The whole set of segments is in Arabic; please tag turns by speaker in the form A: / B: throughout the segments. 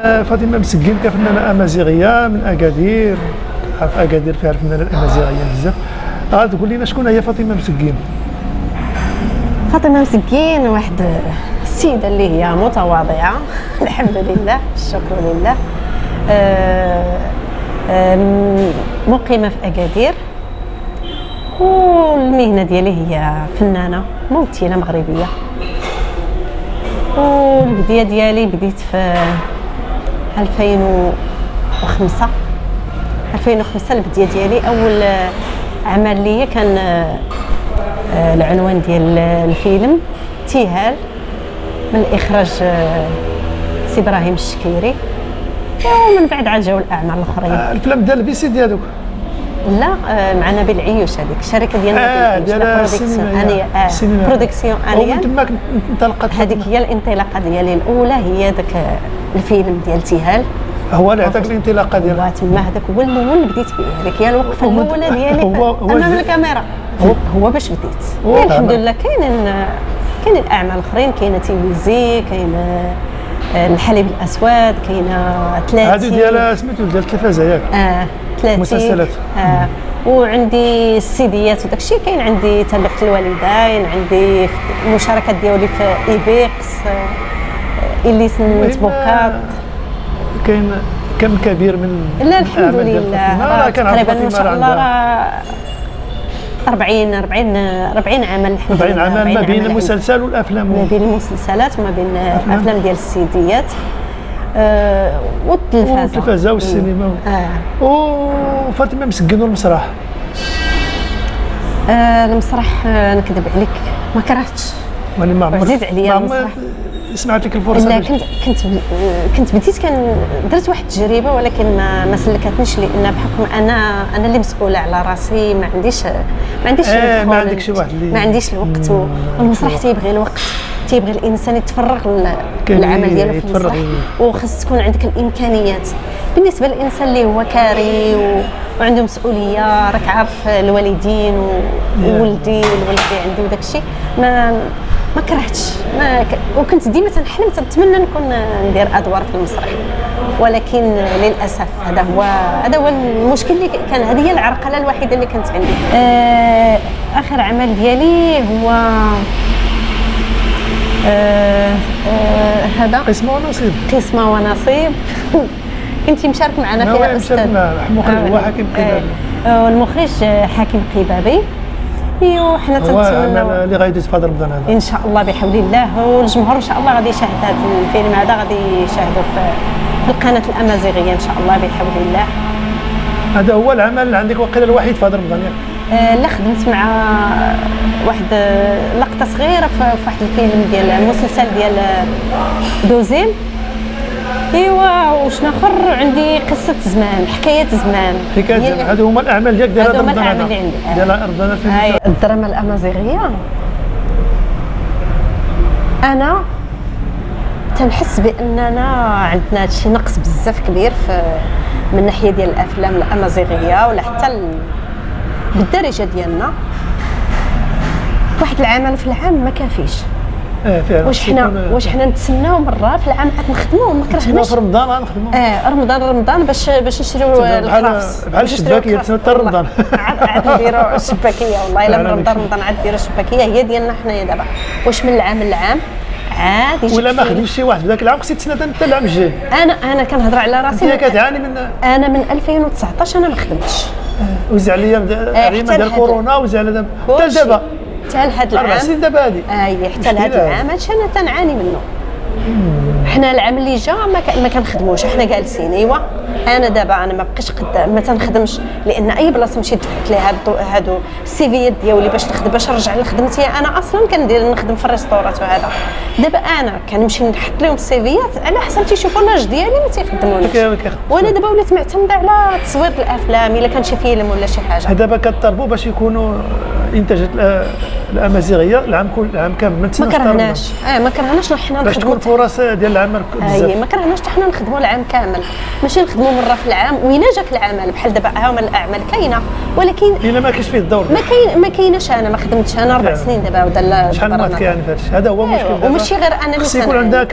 A: فاطمه مسكين كفنانه امازيغيه من اكادير. عارف اكادير فيها الفنانه الامازيغيه بزاف. تقول لنا شكون هي فاطمه مسكين؟
B: فاطمه مسكين واحد السيده اللي هي متواضعه الحمد لله الشكر لله. مقيمه في اكادير، والمهنه ديالي هي فنانه ممثله مغربيه. والبدايه ديالي بديت في 2005 البدايه ديالي. اول عمل ليا كان العنوان ديال الفيلم تيهال من اخراج سي ابراهيم الشكيري، ومن بعد عاد جاو الاعمال الاخرين.
A: الفيلم ديال البيسي ديال دوك؟
B: لا، مع نبيل عيوش، هذيك الشركه ديالنا
A: ديال
B: برودكسيون انيا.
A: ومن تماك انطلقت
B: هذيك هي الانطلاقه ديالي الاولى، هي داك الفيلم ديال تيهال.
A: هو اللي عطاك الانطلاقه ديالها؟
B: تما هذاك هو الاول اللي بديت به، هذيك هي الوقفه الاولى ديالي امام الكاميرا. هو باش بديت. الحمد لله كاين الاعمال الاخرين، كاينه تيويزي، كاينه الحليب الاسود، كاينه 30
A: هذه ديال سميتو ديال التلفازه ياك؟
B: 30
A: مسلسلات.
B: وعندي السيديات وداك الشيء. كاين عندي تلوحة الوالدين، عندي المشاركات ديالي في ايبيكس، اليس بوكات.
A: كاين كم كبير من
B: لا الحمد لله تقريبا ما شاء الله 40 عمل الحمد لله.
A: 40 عمل ما بين المسلسل والافلام،
B: ما بين المسلسلات وما بين الافلام ديال السيديات
A: والتلفازه والسينما. وفاطمه مسكين والمسرح؟
B: المسرح نكذب عليك ما كرهتش،
A: ما
B: عزيز عليا المسرح.
A: سمعت لك الفرصه؟
B: لا كنت بديت درت واحد التجربه، ولكن ما سلكتنيش، لان بحكم انا اللي مسؤوله على راسي، ما عنديش
A: ما عندكش واحد اللي
B: ما عنديش الوقت. والمسرح تيبغي الوقت، تيبغي الانسان يتفرغ للعمل ديالو في المسرح، وخاص تكون عندك الامكانيات. بالنسبه للانسان اللي هو كاري وعنده مسؤوليه، راك عارف الوالدين وولدي والولد اللي عندي وداك الشيء، ما كرهتش. وكنت ديما تنحلم تنتمنى نكون ندير ادوار في المسرح، ولكن للاسف هذا هو المشكل اللي كان. هذه هي العرقله الوحيده اللي كانت عندي. اخر عمل ديالي هو هذا قسمه ونصيب. كنتي مشارك معنا فيها
A: استاذ؟ المخرج هو حكيم قبابي.
B: والمخرج حكيم قبابي. ايوا حنا
A: تنتمناو اللي غيدوز في هذا رمضان هذا
B: ان شاء الله بحول الله. والجمهور ان شاء الله غادي يشاهد هذا الفيلم هذا، غادي يشاهدوا في القناه الامازيغيه ان شاء الله بحول الله.
A: هذا هو العمل اللي عندك وقيل الوحيد في هذا رمضان ياك؟
B: لا، خدمت مع واحد لقطه صغيره في واحد الفيلم ديال المسلسل ديال دوزيم. ايوا وشنا اخر عندي قصه زمان، حكايه زمان.
A: هادو هما الاعمال ديالك ديال
B: هذا رمضان هذا
A: ديال رمضان
B: في الدراما الامازيغيه. انا تنحس باننا عندنا هادشي نقص بزاف كبير من الناحيه ديال الافلام الامازيغيه، ولا حتى بالدارجه ديالنا. واحد العمل في العام ما كافيش. واش حنا نتسناو مره في العام عاد نخدموا، ما كرهناش
A: في رمضان غنخدموا.
B: رمضان باش نشريو الكرافس
A: بحال الشباكيه تسنى حتى رمضان.
B: عاد نديروا الشباكيه والله الا من رمضان عاد نديروا الشباكيه هي ديالنا حنايا دابا. واش من العام للعام عاد
A: ولا ما خدمش شي واحد ذاك العام، خصك تسنى حتى العام الجاي.
B: انا كنهضر على راسي.
A: انت كتعاني من
B: انا من 2019 انا ما خدمتش.
A: وزع عليا ديال كورونا، وزع على دابا
B: حتى لهذا العام
A: 4 سنين دابا هادي.
B: حتى لهذا العام هادشي انا تنعاني منه. حنا العام اللي جا ما كنخدموش، حنا جالسين. ايوا انا دابا ما بقيتش ما تنخدمش، لان اي بلاصه مشيت دفعت لها هادو السيفيات ديالي باش نخدم، باش نرجع لخدمتي. انا اصلا كندير نخدم في الريستورات وهذا. دابا انا كنمشي نحط لهم السيفيات على حسب تيشوفوا لاج ديالي ما تيخدمونيش. وانا دابا وليت معتمده على تصوير الافلام الا كان شي فيلم ولا شي حاجه.
A: دابا كطلبوا باش يكونوا انتاجات الامازيغيه العام كامل.
B: ما كرهناش. ما كرهناش حنا
A: باش تكون فرص ديال العمل العمل بزاف.
B: ما كرهناش حتى حنا نخدموا العام كامل، ماشي نخدموا مره في العام وين جاك العمل بحال دابا ها هما الاعمال كاينه، ولكن
A: الا ما كاينش فيه الدور
B: ما كايناش. انا ما خدمتش انا 4 سنين دابا ولا
A: شحال ما كاين في هادشي، هذا هو المشكل دابا.
B: وماشي غير انا اللي
A: خص يكون عندك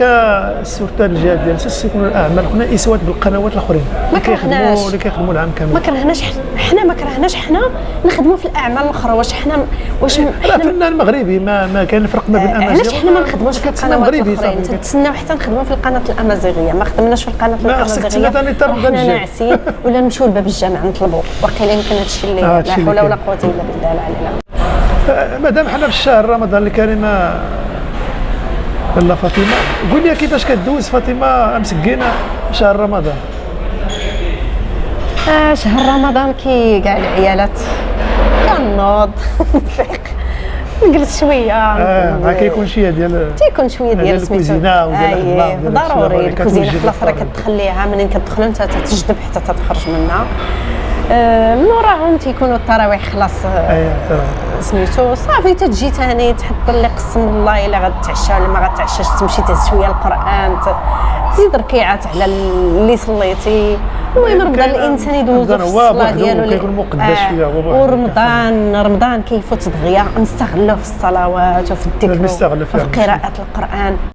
A: سورت الجهه ديال خص يكون الاعمال كنا اسوات بالقنوات الاخرين اللي كيخدموا العام كامل.
B: ما كرهناش حنا نخدموا في الاعمال الاخرى. واش حنا
A: فنان مغربي ما كاين الفرق ما بين الامازيغ.
B: علاش حنا ما نخدموش في القنوات الاخرين؟ تتسناو حتى نخدموا في القناه الامازيغيه، ما خدمناش في القناه الامازيغيه. حنا ناعسين ولا نمشيو لباب الجامع نطلبوا، واقيلا يمكن هادشي اللي لا حول ولا قوه الا بالله العلي.
A: مادام حنا في الشهر رمضان الكريم لا فاطمه، قول لي كيفاش كدوز فاطمه مسكينه شهر رمضان؟
B: شهر رمضان كي كاع العيالات كنوض نفيق نجلس شويه.
A: ما كيكون شي
B: تيكون شويه ديال
A: الكوزينه وديال
B: ضروري الكوزينه خلاص راه كتخليها منين كتدخل انت تتجذب حتى تخرج منها. من وراهم تيكونوا التراويح خلاص سميتو صافي تتجي ثاني تحط اللي قسم الله الا غتعشى ولا ما غتعشاش، تمشي تهز شويه القران، تزيد ركيعات على اللي صليتي. المهم رمضان الانسان يدوز في الصلاه ديالو
A: كيكون مقدس شويه.
B: ورمضان كيفوت دغيا نستغلوه في الصلوات وفي الذكر وفي قراءه القران.